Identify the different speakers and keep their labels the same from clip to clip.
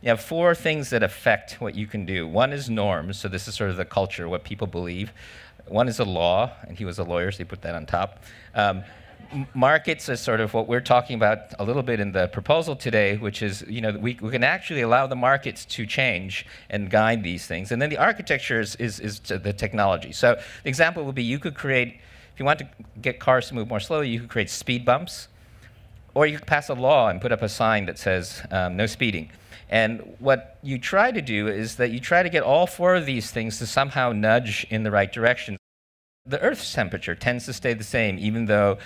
Speaker 1: you have four things that affect what you can do. One is norms, so this is sort of the culture, what people believe. One is a law, and he was a lawyer, so he put that on top. Markets are sort of what we're talking about a little bit in the proposal today, which is, we can actually allow the markets to change and guide these things. And then the architecture is the technology. So the example would be you could create, if you want to get cars to move more slowly, you could create speed bumps, or you could pass a law and put up a sign that says no speeding. And what you try to do is that you try to get all four of these things to somehow nudge in the right direction. The Earth's temperature tends to stay the same, even though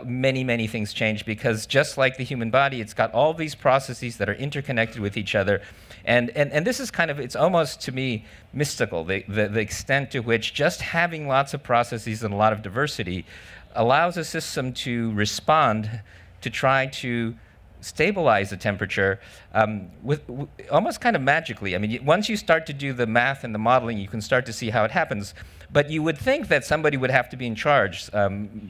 Speaker 1: many, many things change, because just like the human body, it's got all these processes that are interconnected with each other. And this is kind of, it's almost, to me, mystical, the extent to which just having lots of processes and a lot of diversity allows a system to respond to try to stabilize the temperature almost kind of magically. I mean, once you start to do the math and the modeling, you can start to see how it happens. But you would think that somebody would have to be in charge,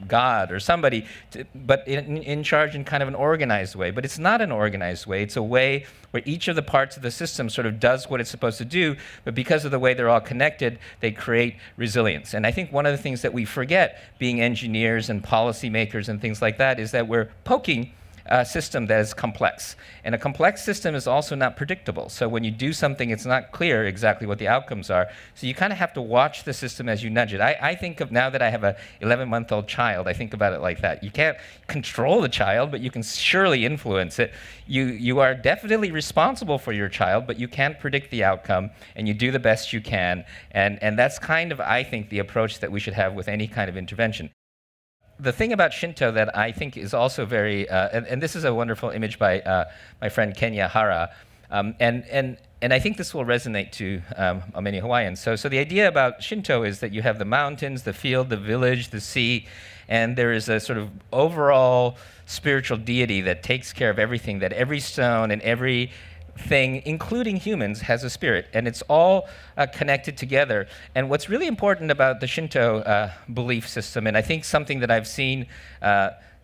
Speaker 1: God or somebody, but in charge in kind of an organized way. But it's not an organized way. It's a way where each of the parts of the system sort of does what it's supposed to do, but because of the way they're all connected, they create resilience. And I think one of the things that we forget, being engineers and policymakers and things like that, is that we're poking a system that is complex. And a complex system is also not predictable. So when you do something, it's not clear exactly what the outcomes are. So you kind of have to watch the system as you nudge it. I think of, now that I have an 11-month-old child, I think about it like that. You can't control the child, but you can surely influence it. You are definitely responsible for your child, but you can't predict the outcome, and you do the best you can. And that's kind of, I think, the approach that we should have with any kind of intervention. The thing about Shinto that I think is also very, and this is a wonderful image by my friend Kenya Hara, and I think this will resonate to many Hawaiians. So the idea about Shinto is that you have the mountains, the field, the village, the sea, and there is a sort of overall spiritual deity that takes care of everything, that every stone and every thing, including humans, has a spirit, and it's all connected together. And what's really important about the Shinto belief system, and I think something that I've seen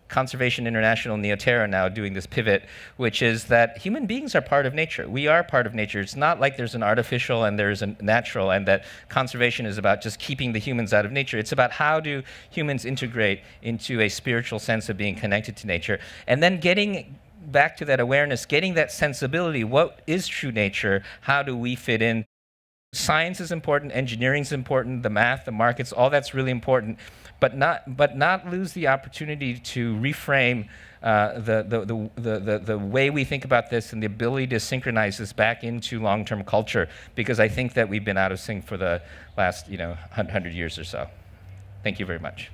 Speaker 1: Conservation International and Neoterra now doing this pivot, which is that human beings are part of nature. We are part of nature. It's not like there's an artificial and there's a natural, and that conservation is about just keeping the humans out of nature. It's about how do humans integrate into a spiritual sense of being connected to nature, and then getting back to that awareness, getting that sensibility. What is true nature? How do we fit in? Science is important, engineering is important, the math, the markets, all that's really important, but not lose the opportunity to reframe the way we think about this and the ability to synchronize this back into long-term culture, because I think that we've been out of sync for the last 100 years or so. Thank you very much.